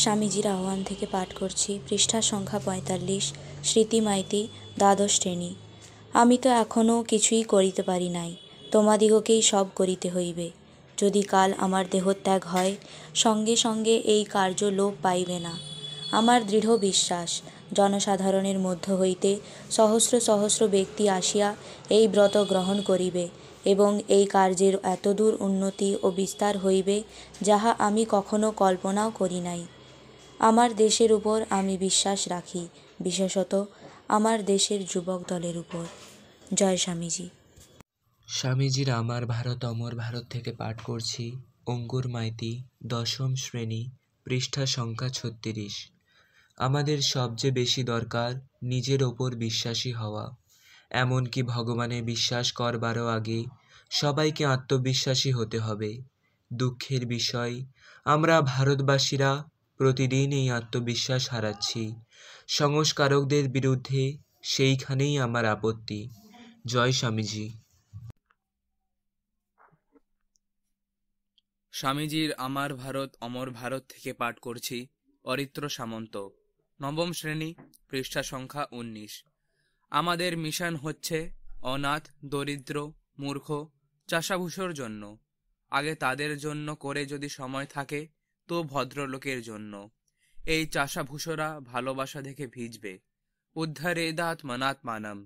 স্বামীজির আহ্বান থেকে পাঠ করছি, পৃষ্ঠা সংখ্যা ৪৫, স্মৃতি মাইতি, দ্বাদশ শ্রেণী। আমি তো এখনও কিছুই করিতে পারি নাই, তোমাদিগকেই সব করিতে হইবে। যদি কাল আমার দেহত্যাগ হয়, সঙ্গে সঙ্গে এই কার্য লোপ পাইবে না। আমার দৃঢ় বিশ্বাস, জনসাধারণের মধ্য হইতে সহস্র সহস্র ব্যক্তি আসিয়া এই ব্রত গ্রহণ করিবে এবং এই কার্যের এতদূর উন্নতি ও বিস্তার হইবে, যাহা আমি কখনো কল্পনাও করি নাই। আমার দেশের উপর আমি বিশ্বাস রাখি, বিশেষত আমার দেশের যুবক দলের উপর। জয় স্বামীজি। স্বামীজির আমার ভারত অমর ভারত থেকে পাঠ করছি, অঙ্কুর মাইতি, দশম শ্রেণী, পৃষ্ঠা সংখ্যা ৩৬। আমাদের সবচেয়ে বেশি দরকার নিজের ওপর বিশ্বাসী হওয়া। এমনকি ভগবানে বিশ্বাস করবারও আগে সবাইকে আত্মবিশ্বাসী হতে হবে। দুঃখের বিষয়, আমরা ভারতবাসীরা প্রতিদিন এই আত্মবিশ্বাস হারাচ্ছি। সংস্কারকদের বিরুদ্ধে সেইখানেই আমার আপত্তি। জয় স্বামীজি। স্বামীজির আমার ভারত অমর ভারত থেকে পাঠ করছি, অরিত্র সামন্ত, নবম শ্রেণী, পৃষ্ঠা সংখ্যা ১৯। আমাদের মিশন হচ্ছে অনাথ, দরিদ্র, মূর্খ, চাষাভুষোর জন্য। আগে তাদের জন্য করে যদি সময় থাকে তো ভদ্রলোকের জন্য। এই চাষাভুষোরা ভালোবাসা দেখে ভিজবে। উদ্ধারেদাত্মনাত্মানম,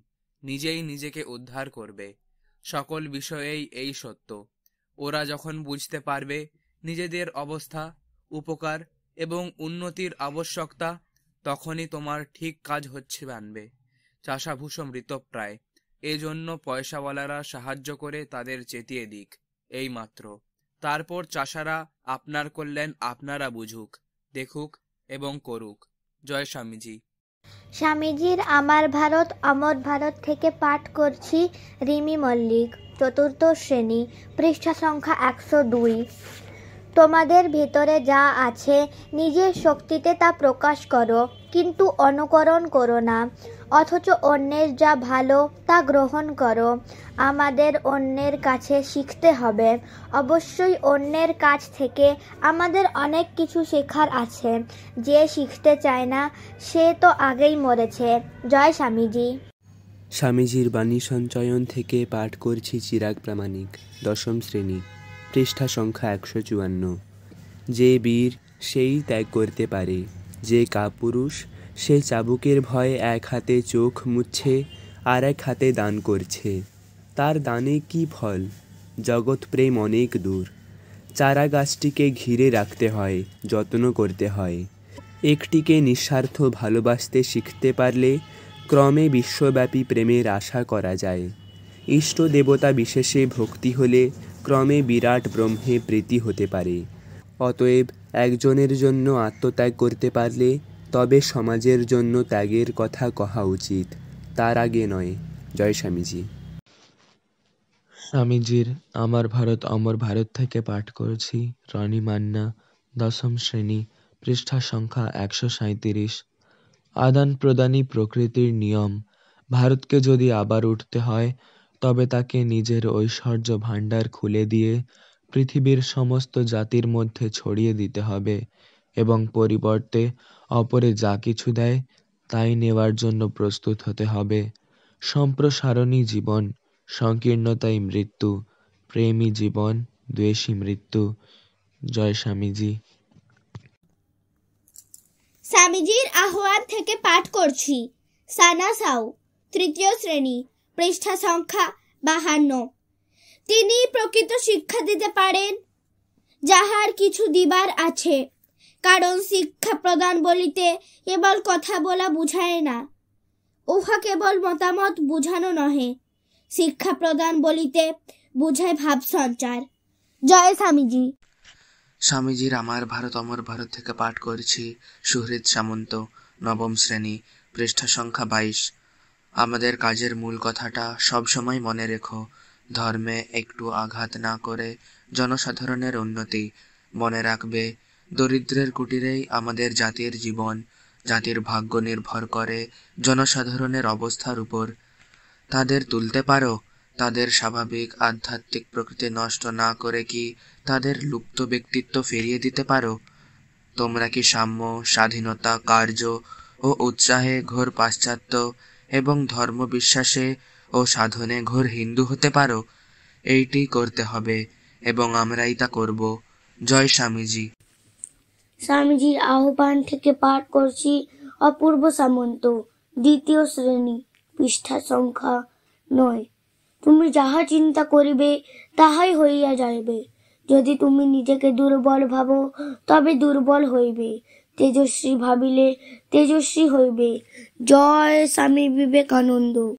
নিজেই নিজেকে উদ্ধার করবে। সকল বিষয়েই এই সত্য। ওরা যখন বুঝতে পারবে নিজেদের অবস্থা, উপকার এবং উন্নতির আবশ্যকতা, তখনই তোমার ঠিক কাজ হচ্ছে বানবে। চাষাভুষো মৃতপ্রায়, এজন্য পয়সাওয়ালারা সাহায্য করে তাদের চেতিয়ে দিক, এই মাত্র। তারপর চাষারা আপনার কল্যাণ আপনারা বুঝুক, দেখুক এবং করুক। জয় স্বামীজি। স্বামীজির আমার ভারত অমর ভারত থেকে পাঠ করছি, রিমি মল্লিক, চতুর্থ শ্রেণী, পৃষ্ঠা সংখ্যা ১০২। তোমাদের ভেতরে যা আছে নিজের শক্তিতে তা প্রকাশ করো, কিন্তু অনুকরণ করো না। অথচ অন্যের যা ভালো তা গ্রহণ করো। আমাদের অন্যের কাছে শিখতে হবে। অবশ্যই অন্যের কাছ থেকে আমাদের অনেক কিছু শেখার আছে। যে শিখতে চায় না সে তো আগেই মরেছে। জয় স্বামীজি। স্বামীজির বাণী সঞ্চয়ন থেকে পাঠ করছি, চিরাগ প্রামাণিক, দশম শ্রেণী, পৃষ্ঠা সংখ্যা ১৫৪। যে বীর সেই ত্যাগ করতে পারে, যে কাপুরুষ সে চাবুকের ভয়ে এক হাতে চোখ মুছছে আর এক হাতে দান করছে। তার দানে কি ফল? জগৎ প্রেম অনেক দূর। চারা গাছটিকে ঘিরে রাখতে হয়, যত্ন করতে হয়। একটিকে নিঃস্বার্থ ভালোবাসতে শিখতে পারলে ক্রমে বিশ্বব্যাপী প্রেমের আশা করা যায়। ইষ্ট দেবতা বিশেষে ভক্তি হলে ক্রমে বিরাট ব্রহ্মে প্রীতি হতে পারে। অতএব একজনের জন্য আত্মত্যাগ করতে পারলে তবে সমাজের জন্য ত্যাগের কথা কহা উচিত, তার আগে নয়। জয় স্বামীজি। স্বামীজির আমার ভারত অমর ভারত থেকে পাঠ করছি, রনি মান্না, দশম শ্রেণী, পৃষ্ঠা সংখ্যা ১৩৭। আদান প্রদানই প্রকৃতির নিয়ম। ভারতকে যদি আবার উঠতে হয় তবে তাকে নিজের ঐশ্বর্য ভাণ্ডার খুলে দিয়ে পৃথিবীর সমস্ত জাতির মধ্যে ছড়িয়ে দিতে হবে এবং পরিবর্তে অপরে যা কিছু দেয় তাই নেওয়ার জন্য প্রস্তুত হতে হবে। সম্প্রসারণই জীবন, সংকীর্ণতাই মৃত্যু, প্রেমই জীবন, দ্বেষই মৃত্যু। জয় স্বামীজি। স্বামীজির আহ্বান থেকে পাঠ করছি, সানা সাউ, তৃতীয় শ্রেণী, পৃষ্ঠা সংখ্যা ৫২। তিনি প্রকৃত শিক্ষা দিতে পারেন, যাহার কিছু দিবার আছে। কারণ শিক্ষা প্রদান বলিতে কেবল কথা বলা বুঝায় না, উহা কেবল মতামত বুঝানো নহে। শিক্ষা প্রদান বলিতে বুঝায় ভাব সঞ্চার। জয় স্বামীজি। স্বামীজির আমার ভারত অমর ভারত থেকে পাঠ করছি, সুহৃদ সামন্ত, নবম শ্রেণী, পৃষ্ঠা সংখ্যা ২২। আমাদের কাজের মূল কথাটা সবসময় মনে রেখো, ধর্মে একটু আঘাত না করে জনসাধারণের উন্নতি। মনে রাখবে, দরিদ্রের কুটিরেই আমাদের জাতির জীবন। জাতির ভাগ্য নির্ভর করে জনসাধারণের অবস্থার উপর। তাদের তুলতে পারো, তাদের স্বাভাবিক আধ্যাত্মিক প্রকৃতি নষ্ট না করে কি তাদের লুপ্ত ব্যক্তিত্ব ফিরিয়ে দিতে পারো? তোমরা কি সাম্য, স্বাধীনতা, কার্য ও উৎসাহে ঘোর পাশ্চাত্য এবং ধর্ম বিশ্বাসে ও সাধনে ঘোর হিন্দু হতে পারো? এইটি করতে হবে এবং আমরাই তা করব। জয় স্বামীজি। স্বামীজির আহ্বান থেকে পাঠ করছি অপূর্ব সামন্ত, 2য় শ্রেণী, পৃষ্ঠা সংখ্যা 9। তুমি যাহা চিন্তা করিবে তাহাই হইয়া যাইবে। যদি তুমি নিজেকে দুর্বল ভাবো তবে দুর্বল হইবে, তেজস্বী ভাবিলে তেজস্বী হইবে। জয় স্বামী বিবেকানন্দ।